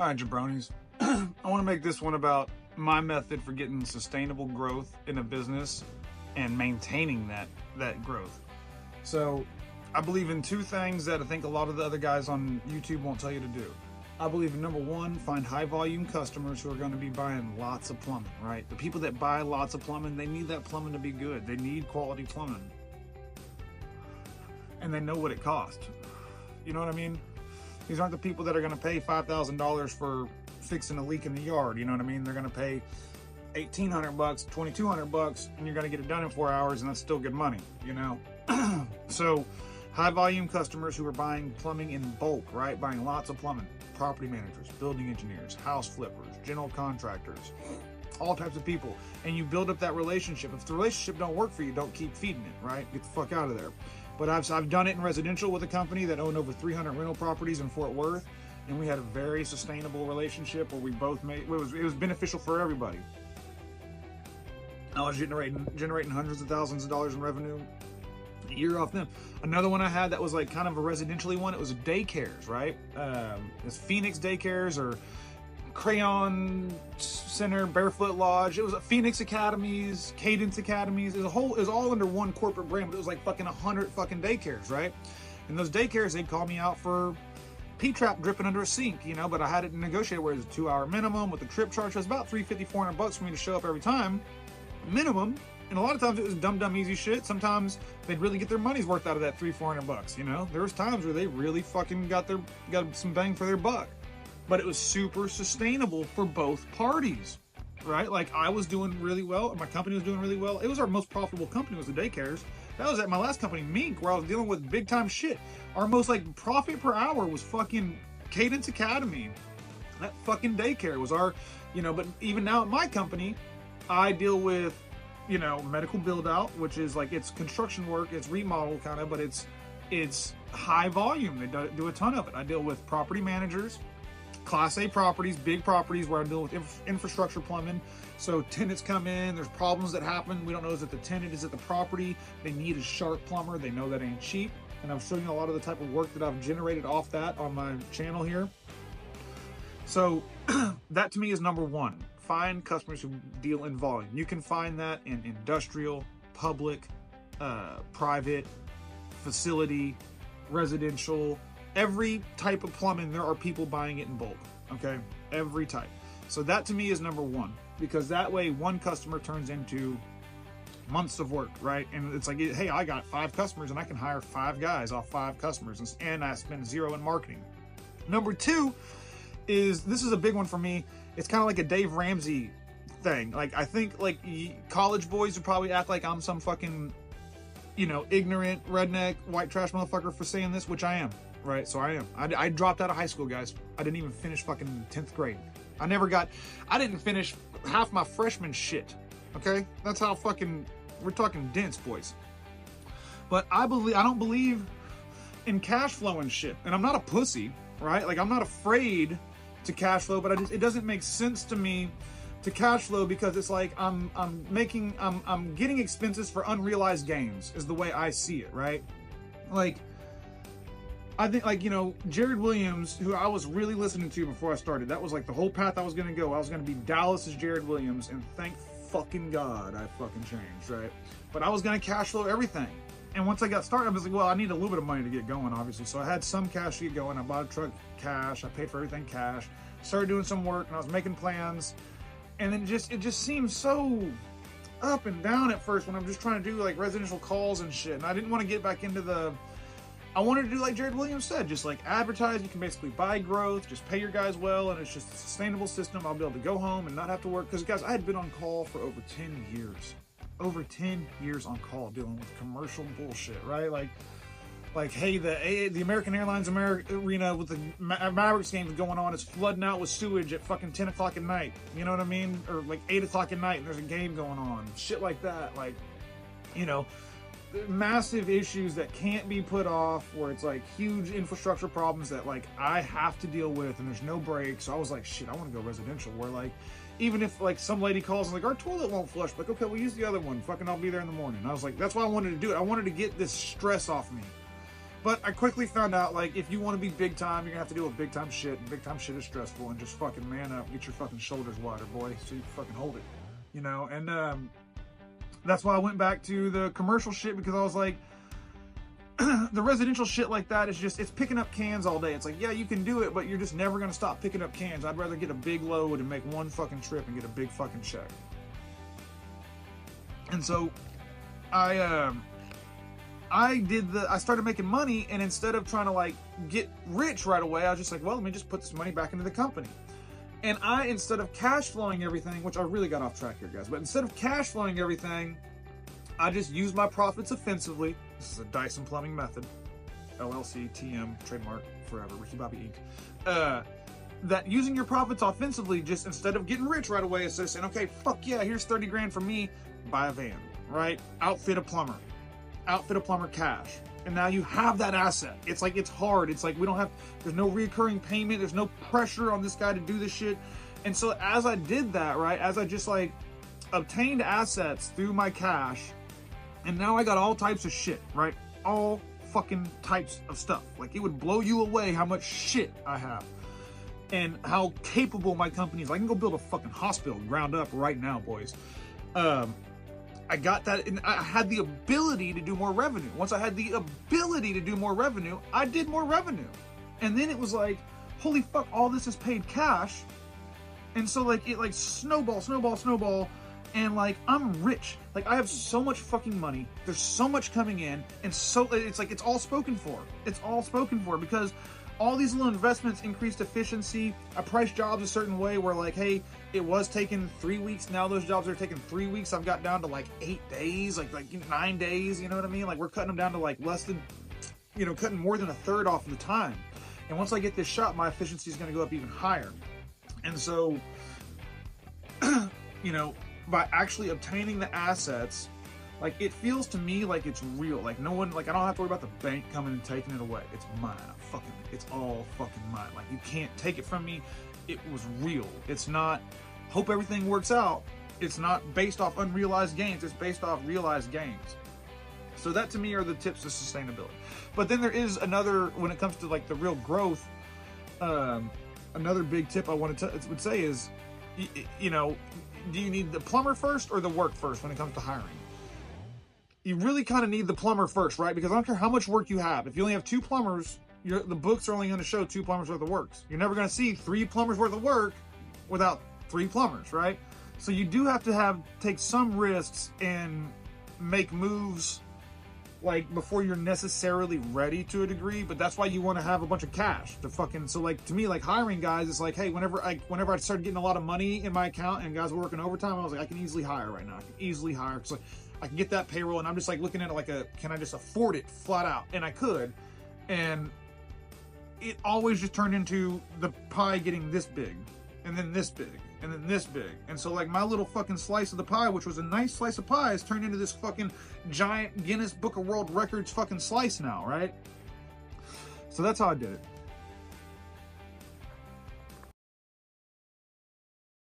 All right, jabronis. I want to make this one about my method for getting sustainable growth in a business and maintaining that growth. So I believe in two things that I think a lot of the other guys on YouTube won't tell you to do. I believe in number one, find high volume customers who are going to be buying lots of plumbing, right? The people that buy lots of plumbing, they need that plumbing to be good. They need quality plumbing. And they know what it costs. You know what I mean? These aren't the people that are going to pay $5,000 for fixing a leak in the yard. You know what I mean? They're going to pay $1,800, $2,200, and you're going to get it done in 4 hours, and that's still good money, you know? So high volume customers who are buying plumbing in bulk, right? Buying lots of plumbing. Property managers, building engineers, house flippers, general contractors, all types of people. And you build up that relationship. If the relationship don't work for you, don't keep feeding it, right? Get the fuck out of there. But I've done it in residential with a company that owned over 300 rental properties in Fort Worth, and we had a very sustainable relationship where we both made it was beneficial for everybody. I was generating hundreds of thousands of dollars in revenue a year off them. Another one I had that was like kind of a residentially one. It was daycares, right? It's Phoenix Daycares or Crayon Center, Barefoot Lodge. It was Phoenix Academies, Cadence Academies. It was all under one corporate brand, but it was like fucking 100 fucking daycares, right? And those daycares, they'd call me out for P-trap dripping under a sink, you know, but I had it negotiated where it was a 2-hour minimum with the trip charge. It was about $350, $400 for me to show up every time, minimum. And a lot of times it was dumb easy shit. Sometimes they'd really get their money's worth out of that $300-$400, you know? There was times where they really fucking got some bang for their buck. But it was super sustainable for both parties, right? Like I was doing really well, my company was doing really well. It was our most profitable company was the daycares. That was at my last company, Mink, where I was dealing with big time shit. Our most like profit per hour was fucking Cadence Academy. That fucking daycare was our, you know, but even now at my company, I deal with, you know, medical build out, which is like, it's construction work, it's remodel kind of, but it's high volume. They do a ton of it. I deal with property managers, Class A properties, big properties where I deal with infrastructure plumbing. So tenants come in, there's problems that happen. We don't know is it the tenant, is it the property? They need a sharp plumber. They know that ain't cheap. And I'm showing you a lot of the type of work that I've generated off that on my channel here. So that to me is number one. Find customers who deal in volume. You can find that in industrial, public, private, facility, residential, every type of plumbing. There are people buying it in bulk, okay? Every type. So that to me is number one, because that way one customer turns into months of work, right? And it's like, hey, I got 5 customers and I can hire 5 guys off 5 customers and I spend 0 in marketing. Number two is, this is a big one for me. It's kind of like a Dave Ramsey thing. Like, I think like college boys would probably act like I'm some fucking, you know, ignorant redneck white trash motherfucker for saying this, which I am, right? So I am. I dropped out of high school, guys. I didn't even finish fucking 10th grade. I didn't finish half my freshman shit. Okay? That's how fucking, we're talking dense, boys. But I don't believe in cash flow and shit. And I'm not a pussy, right? Like, I'm not afraid to cash flow, but it doesn't make sense to me to cash flow, because it's like I'm getting expenses for unrealized gains is the way I see it, right? Like, I think, like, you know, Jared Williams, who I was really listening to before I started, that was like the whole path I was gonna go. I was gonna be Dallas's Jared Williams, and thank fucking God I fucking changed, right? But I was gonna cash flow everything. And once I got started, I was like, well, I need a little bit of money to get going, obviously. So I had some cash to get going. I bought a truck cash. I paid for everything cash. Started doing some work, and I was making plans. And then it just seemed so up and down at first when I'm just trying to do like residential calls and shit. And I didn't want to get back into I wanted to do like Jared Williams said, just like advertise. You can basically buy growth, just pay your guys well, and it's just a sustainable system. I'll be able to go home and not have to work. Because guys, I had been on call for over 10 years. Over 10 years on call dealing with commercial bullshit, right? Like, hey, the American Airlines arena with the Mavericks games going on, it's flooding out with sewage at fucking 10 o'clock at night. You know what I mean? Or like 8 o'clock at night and there's a game going on. Shit like that. Like, you know, massive issues that can't be put off, where it's like huge infrastructure problems that like I have to deal with and there's no break. So I was like, shit, I want to go residential, where like, even if like some lady calls and like, our toilet won't flush, like, okay, we'll use the other one. Fucking I'll be there in the morning. I was like, that's why I wanted to do it. I wanted to get this stress off me. But I quickly found out, like, if you want to be big time, you're gonna have to deal with big time shit. And big time shit is stressful, and just fucking man up, get your fucking shoulders wider, boy, so you can fucking hold it, you know. And that's why I went back to the commercial shit, because I was like, the residential shit like that is just, it's picking up cans all day. It's like, yeah, you can do it, but you're just never gonna stop picking up cans. I'd rather get a big load and make one fucking trip and get a big fucking check. And so I started making money, and instead of trying to like get rich right away, I was just like, well, let me just put this money back into the company. And instead of cash flowing everything, which I really got off track here, guys, but instead of cash flowing everything, I just used my profits offensively. This is a Dyson Plumbing method. LLC, TM, trademark, forever, Ricky Bobby Inc. That using your profits offensively, just instead of getting rich right away, instead of saying, okay, fuck yeah, here's 30 grand for me, buy a van, right? Outfit a plumber cash. And now you have that asset. It's like, it's hard. It's like, there's no recurring payment. There's no pressure on this guy to do this shit. And so as I did that, right, as I just like obtained assets through my cash, and now I got all types of shit, right? All fucking types of stuff. Like, it would blow you away how much shit I have and how capable my company is. I can go build a fucking hospital ground up right now, boys. I got that, and I had the ability to do more revenue. Once I had the ability to do more revenue, I did more revenue. And then it was like, holy fuck, all this is paid cash. And so like, it like snowball. And like, I'm rich. Like, I have so much fucking money. There's so much coming in. And so it's like, it's all spoken for. It's all spoken for, because all these little investments increased efficiency. I priced jobs a certain way where like, hey, it was taking 3 weeks. Now those jobs are taking 3 weeks. I've got down to like 8 days, like 9 days. You know what I mean? Like, we're cutting them down to like less than, cutting more than a third off of the time. And once I get this shot, my efficiency is going to go up even higher. And so, by actually obtaining the assets, like, it feels to me like it's real. Like, no one, like, I don't have to worry about the bank coming and taking it away. It's mine. It's all fucking mine. Like, you can't take it from me. It was real. It's not, hope everything works out. It's not based off unrealized gains. It's based off realized gains. So that to me are the tips to sustainability. But then there is another, when it comes to like the real growth, another big tip I would say is, do you need the plumber first or the work first when it comes to hiring? You really kind of need the plumber first, right? Because I don't care how much work you have. If you only have 2 plumbers, the books are only going to show 2 plumbers worth of works. You're never going to see 3 plumbers worth of work without 3 plumbers, right? So you do have to take some risks and make moves like before you're necessarily ready to a degree, but that's why you want to have a bunch of cash to fucking, so like to me, like hiring guys, it's like, hey, whenever I started getting a lot of money in my account and guys were working overtime, I was like, I can easily hire right now. I can easily hire, because like I can get that payroll, and I'm just like looking at it like can I just afford it flat out? And I could, and it always just turned into the pie getting this big, and then this big, and then this big. And so like my little fucking slice of the pie, which was a nice slice of pie, has turned into this fucking giant Guinness Book of World Records fucking slice now, right? So that's how I did it.